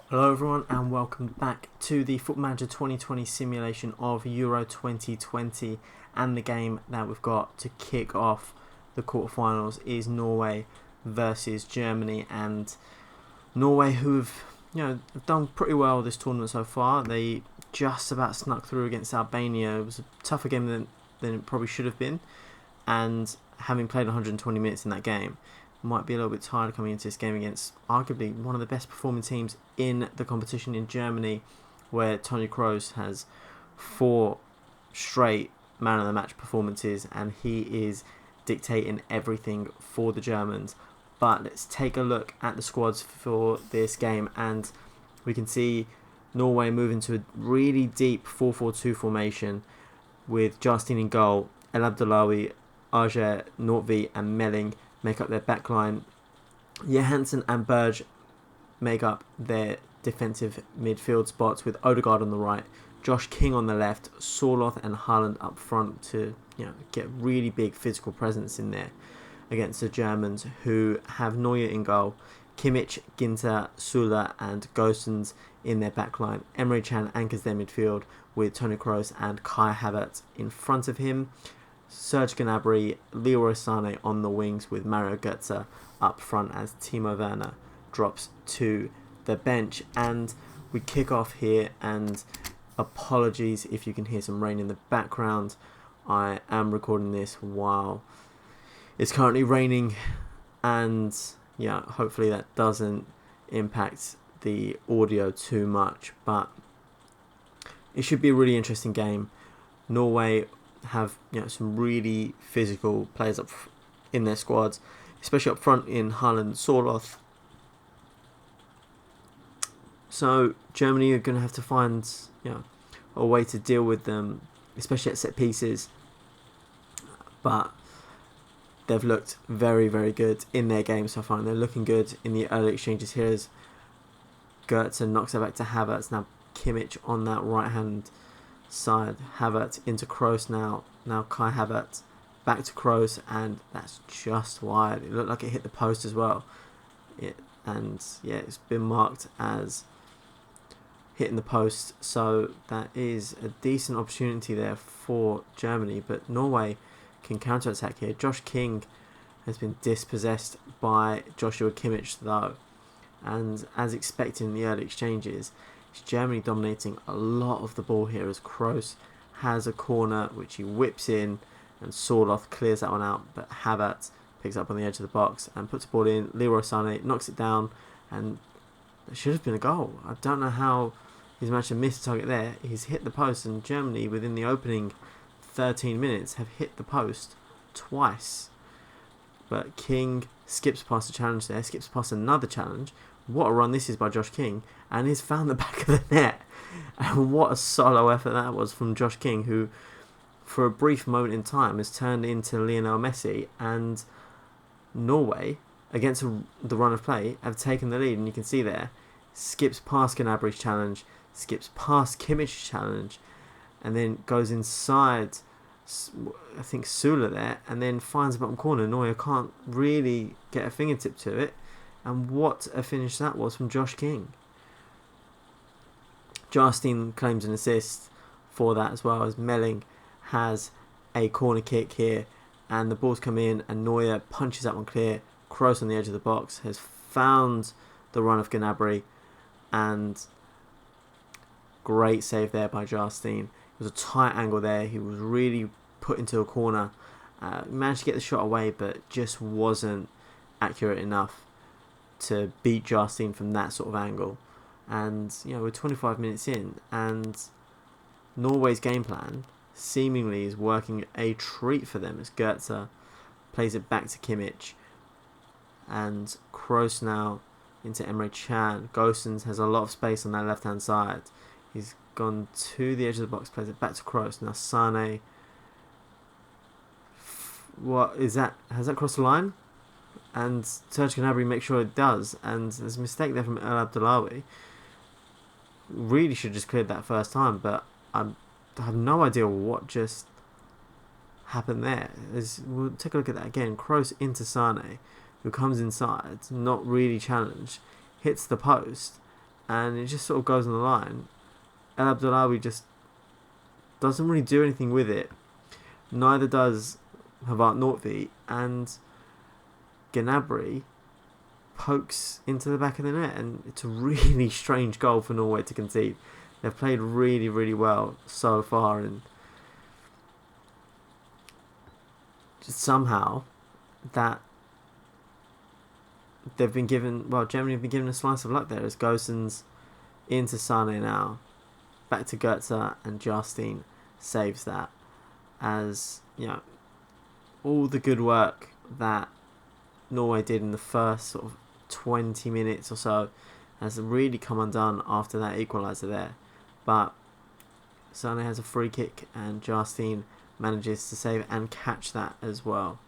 Hello everyone and welcome back to the Football Manager 2020 simulation of Euro 2020, and the game that we've got to kick off the quarterfinals is Norway versus Germany. And Norway, who've have done pretty well this tournament so far, they just about snuck through against Albania. It was a tougher game than it probably should have been, and having played 120 minutes in that game, might be a little bit tired coming into this game against arguably one of the best performing teams in the competition in Germany, where Toni Kroos has 4 straight man of the match performances and he is dictating everything for the Germans. But let's take a look at the squads for this game, and we can see Norway move into a really deep 4-4-2 formation with Justin in goal. El Abdullawi, Ajer, Nortvig and Melling make up their backline. Johansson and Berge make up their defensive midfield spots, with Odegaard on the right, Josh King on the left, Sorloth and Haaland up front to get really big physical presence in there against the Germans, who have Neuer in goal, Kimmich, Ginter, Sula and Gosens in their backline. Emre Can anchors their midfield with Toni Kroos and Kai Havertz in front of him. Serge Gnabry, Leroy Sané on the wings, with Mario Götze up front as Timo Werner drops to the bench. And we kick off here, and apologies if you can hear some rain in the background. I am recording this while it's currently raining, and hopefully that doesn't impact the audio too much, but it should be a really interesting game. Norway have some really physical players up in their squads, especially up front in Haaland, Sorloth. So Germany are going to have to find a way to deal with them, especially at set pieces. But they've looked very, very good in their game so far, and they're looking good in the early exchanges here as Götze knocks it back to Havertz. Now Kimmich on that right hand side, Havertz into Kroos now Kai Havertz back to Kroos, and that's just wide. It looked like it hit the post as well, it's been marked as hitting the post, so that is a decent opportunity there for Germany. But Norway can counter-attack here. Josh King has been dispossessed by Joshua Kimmich though, and as expected in the early exchanges, Germany dominating a lot of the ball here as Kroos has a corner which he whips in, and Sorloth clears that one out, but Havertz picks up on the edge of the box and puts the ball in. Leroy Sané knocks it down, and it should have been a goal. I don't know how he's managed to miss the target there. He's hit the post, and Germany within the opening 13 minutes have hit the post twice. But King skips past the challenge there, skips past another challenge. What a run this is by Josh King, and he's found the back of the net. And what a solo effort that was from Josh King, who for a brief moment in time has turned into Lionel Messi. And Norway, against the run of play, have taken the lead, and you can see there, skips past Gnabry's challenge, skips past Kimmich's challenge, and then goes inside, I think, Sula there, and then finds the bottom corner. Neuer can't really get a fingertip to it. And what a finish that was from Josh King. Justin claims an assist for that, as well as Melling has a corner kick here, and the ball's come in and Neuer punches that one clear. Kroos on the edge of the box has found the run of Gnabry, and great save there by Justin. It was a tight angle there. He was really put into a corner. Managed to get the shot away, but just wasn't accurate enough to beat Justin from that sort of angle. And we're 25 minutes in, and Norway's game plan seemingly is working a treat for them as Götze plays it back to Kimmich, and Kroos now into Emre Can. Gosens has a lot of space on that left hand side. He's gone to the edge of the box, plays it back to Kroos. Now Sané, what is that? Has that crossed the line? And Serge Gnabry makes sure it does, and there's a mistake there from El Abdullawi. Really should have just cleared that first time, but I have no idea what just happened there. We'll take a look at that again. Kroos into Sané, who comes inside, not really challenged, hits the post, and it just sort of goes on the line. El Abdullawi just doesn't really do anything with it. Neither does Havart Nortvi, and Gnabry pokes into the back of the net, and it's a really strange goal for Norway to concede. They've played really, really well so far, and just somehow that they've been given, well, Germany have been given a slice of luck there as Gosens into Sane now, back to Goetze, and Justin saves that. As, you know, all the good work that Norway did in the first sort of 20 minutes or so has really come undone after that equaliser there. But Sane has a free kick, and Justin manages to save and catch that as well.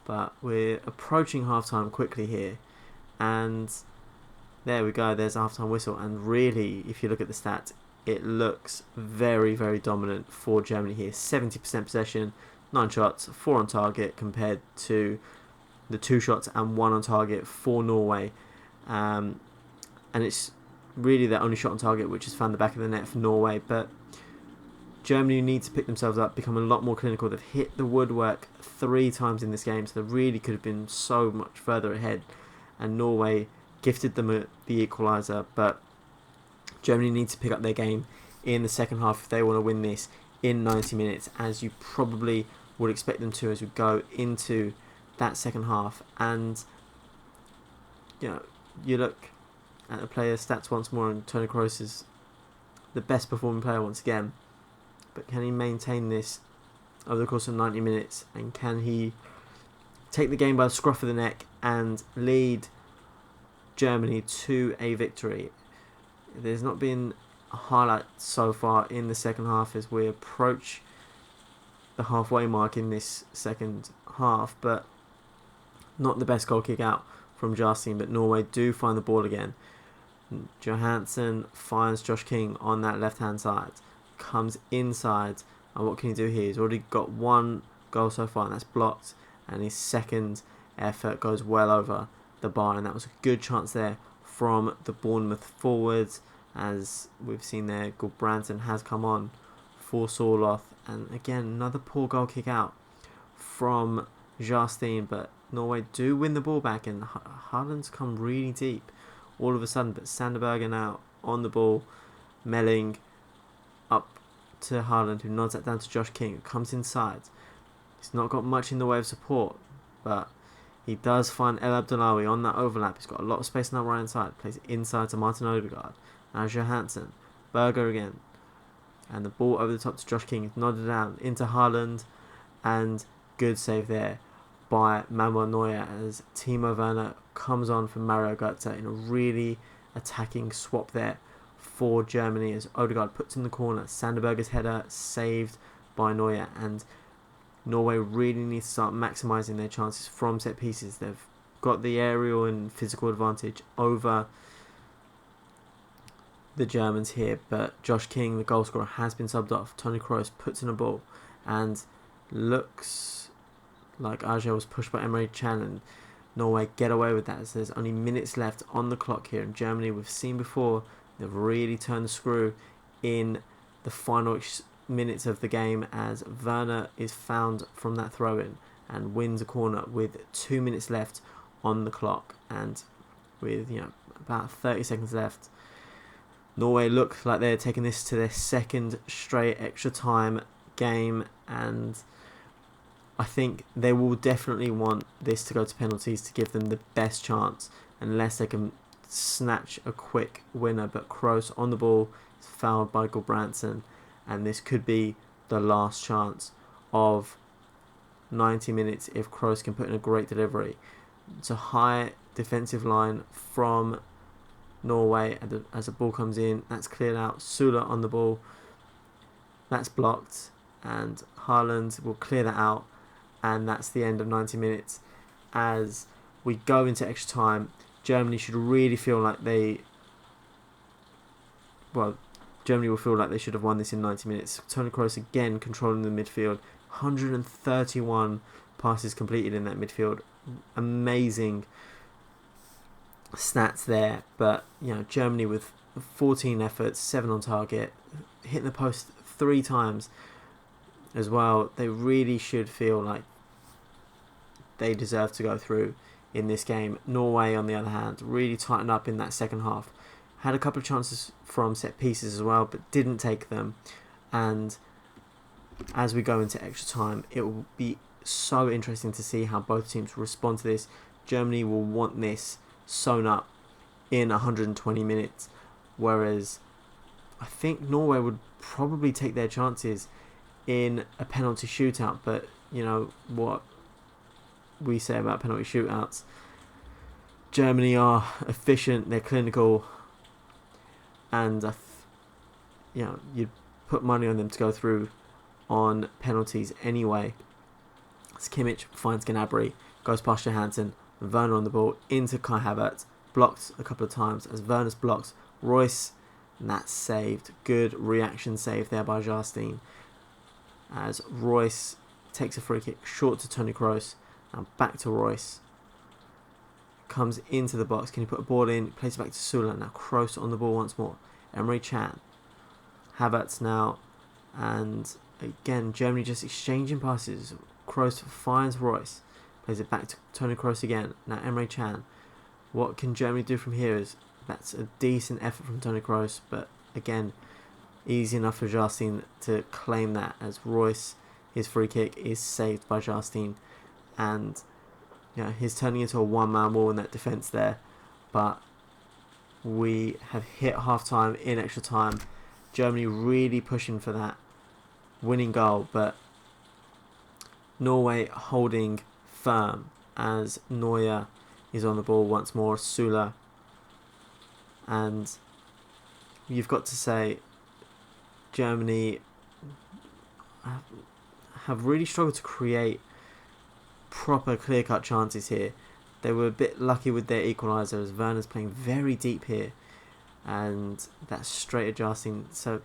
But we're approaching half-time quickly here, and there we go, there's a half-time whistle, and really, if you look at the stats, it looks very, very dominant for Germany here. 70% possession, 9 shots, 4 on target, compared to the 2 shots and 1 on target for Norway. And it's really their only shot on target, which has found the back of the net for Norway. But Germany need to pick themselves up, become a lot more clinical. They've hit the woodwork 3 times in this game, so they really could have been so much further ahead. And Norway gifted them the equaliser, but Germany need to pick up their game in the second half if they want to win this in 90 minutes, as you probably would expect them to as we go into that second half. And you know, you look at the player stats once more, and Toni Kroos is the best performing player once again. But can he maintain this over the course of 90 minutes? And can he take the game by the scruff of the neck and lead Germany to a victory? There's not been a highlight so far in the second half as we approach the halfway mark in this second half, but not the best goal kick out from Justin. But Norway do find the ball again. Johansson finds Josh King on that left hand side, comes inside, and what can he do here? He's already got 1 goal so far, and that's blocked, and his second effort goes well over the bar, and that was a good chance there from the Bournemouth forwards. As we've seen there, Gulbrandsen has come on for Sorloth, and again another poor goal kick out from Justin, but Norway do win the ball back, and Haaland's come really deep all of a sudden. But Sanderberger now on the ball, Melling up to Haaland, who nods that down to Josh King, who comes inside. He's not got much in the way of support, but he does find El Abdullawi on that overlap. He's got a lot of space on that right hand side. Plays it inside to Martin Odegaard. Now Johansson. Berger again. And the ball over the top to Josh King. Nodded down into Haaland. And good save there by Manuel Neuer as Timo Werner comes on for Mario Götze in a really attacking swap there for Germany, as Odegaard puts in the corner. Sanderberger's header saved by Neuer, and Norway really needs to start maximising their chances from set pieces. They've got the aerial and physical advantage over the Germans here, but Josh King, the goal scorer, has been subbed off. Toni Kroos puts in a ball, and looks like Ajer was pushed by Emre Can, and Norway get away with that, as there's only minutes left on the clock here. In Germany, we've seen before, they've really turned the screw in the final minutes of the game, as Werner is found from that throw-in and wins a corner with 2 minutes left on the clock, and with about 30 seconds left, Norway look like they're taking this to their second straight extra time game, and I think they will definitely want this to go to penalties to give them the best chance, unless they can snatch a quick winner. But Kroos on the ball is fouled by Gulbrandsen, and this could be the last chance of 90 minutes if Kroos can put in a great delivery. It's a high defensive line from Norway as the ball comes in. That's cleared out. Sula on the ball. That's blocked, and Haaland will clear that out, and that's the end of 90 minutes. As we go into extra time, Germany should really feel like Germany will feel like they should have won this in 90 minutes. Toni Kroos again controlling the midfield. 131 passes completed in that midfield. Amazing stats there. But Germany with 14 efforts, 7 on target, hitting the post 3 times as well. They really should feel like they deserve to go through in this game. Norway, on the other hand, really tightened up in that second half. Had a couple of chances from set pieces as well, but didn't take them. And as we go into extra time, it will be so interesting to see how both teams respond to this. Germany will want this sewn up in 120 minutes, whereas I think Norway would probably take their chances in a penalty shootout. But you know what we say about penalty shootouts, Germany are efficient, they're clinical, and you'd put money on them to go through on penalties anyway. As Kimmich finds Gnabry, goes past Johansson, Werner on the ball into Kai Havertz, blocked a couple of times as Werner's blocks Royce, and that's saved. Good reaction save there by Jarstein as Royce takes a free kick short to Toni Kroos, now back to Royce, comes into the box, can he put a ball in, plays it back to Sula, now Kroos on the ball once more, Emre Can, Havertz now, and again Germany just exchanging passes. Kroos finds Royce, plays it back to Toni Kroos again, now Emre Can. What can Germany do from here? That's a decent effort from Toni Kroos, but again easy enough for Jarstein to claim that, as Royce, his free kick is saved by Jarstein, and he's turning into a one-man wall in that defence there. But we have hit half-time in extra time. Germany really pushing for that winning goal, but Norway holding firm as Neuer is on the ball once more, Sula, and you've got to say Germany have really struggled to create proper clear-cut chances here. They were a bit lucky with their equaliser as Werner's playing very deep here, and that's straight adjusting. So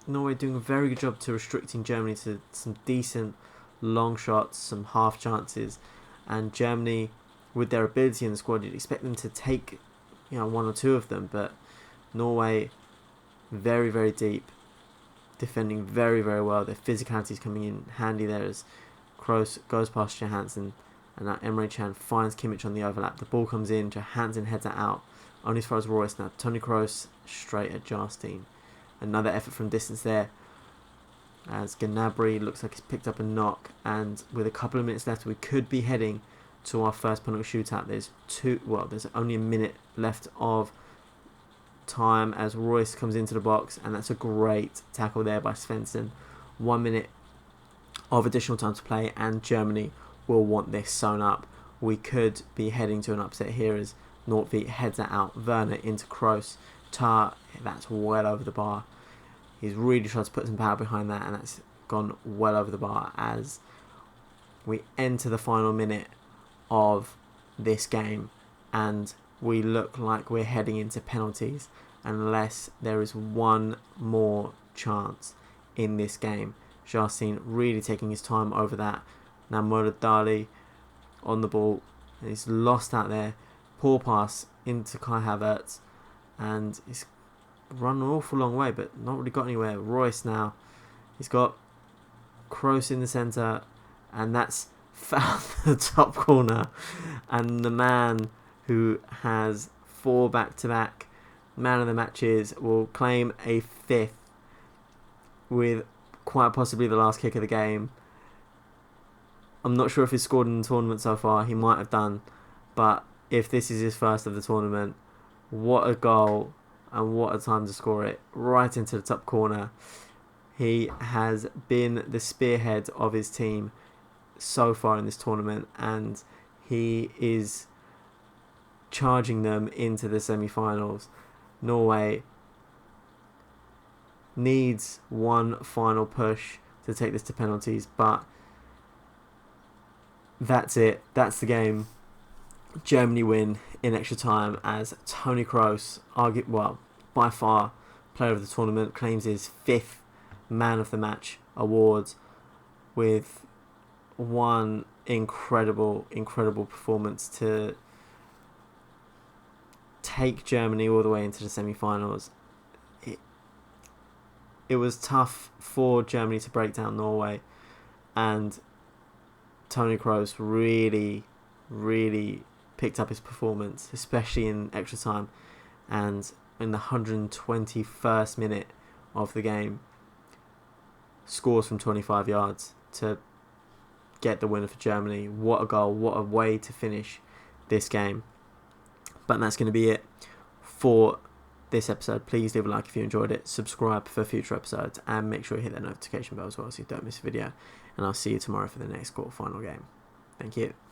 Norway doing a very good job to restricting Germany to some decent long shots, some half chances, and Germany, with their ability in the squad, you'd expect them to take one or two of them, but Norway very, very deep, defending very, very well. Their physicality is coming in handy there as Kroos goes past Johansson, and now Emre Can finds Kimmich on the overlap. The ball comes in, Johansson heads it out, only as far as Royce. Now Toni Kroos straight at Jarstein. Another effort from distance there as Gnabry looks like he's picked up a knock, and with a couple of minutes left we could be heading to our first penalty shootout. There's only a minute left of time as Royce comes into the box, and that's a great tackle there by Svensson. 1 minute of additional time to play, and Germany will want this sewn up. We could be heading to an upset here as Nordtveit heads it out. Werner into Kroos. Tar, that's well over the bar. He's really tried to put some power behind that, and that's gone well over the bar as we enter the final minute of this game, and we look like we're heading into penalties unless there is one more chance in this game. Jarstein really taking his time over that. Now Dali on the ball, and he's lost out there. Poor pass into Kai Havertz, and he's run an awful long way but not really got anywhere. Royce now, he's got Kroos in the centre, and that's found the top corner, and the man who has 4 back-to-back man of the matches will claim a 5th with quite possibly the last kick of the game. I'm not sure if he's scored in the tournament so far. He might have done, but if this is his first of the tournament, what a goal and what a time to score it right into the top corner. He has been the spearhead of his team so far in this tournament, and he is charging them into the semi-finals. Norway needs one final push to take this to penalties, but that's it. That's the game. Germany win in extra time as Toni Kroos, by far player of the tournament, claims his 5th man of the match award with one incredible performance to take Germany all the way into the semi-finals. it was tough for Germany to break down Norway, and Toni Kroos really, really picked up his performance, especially in extra time, and in the 121st minute of the game, scores from 25 yards to get the winner for Germany. What a goal, what a way to finish this game. But that's going to be it for this episode. Please leave a like if you enjoyed it, subscribe for future episodes, and make sure you hit that notification bell as well so you don't miss a video. And I'll see you tomorrow for the next quarterfinal game. Thank you.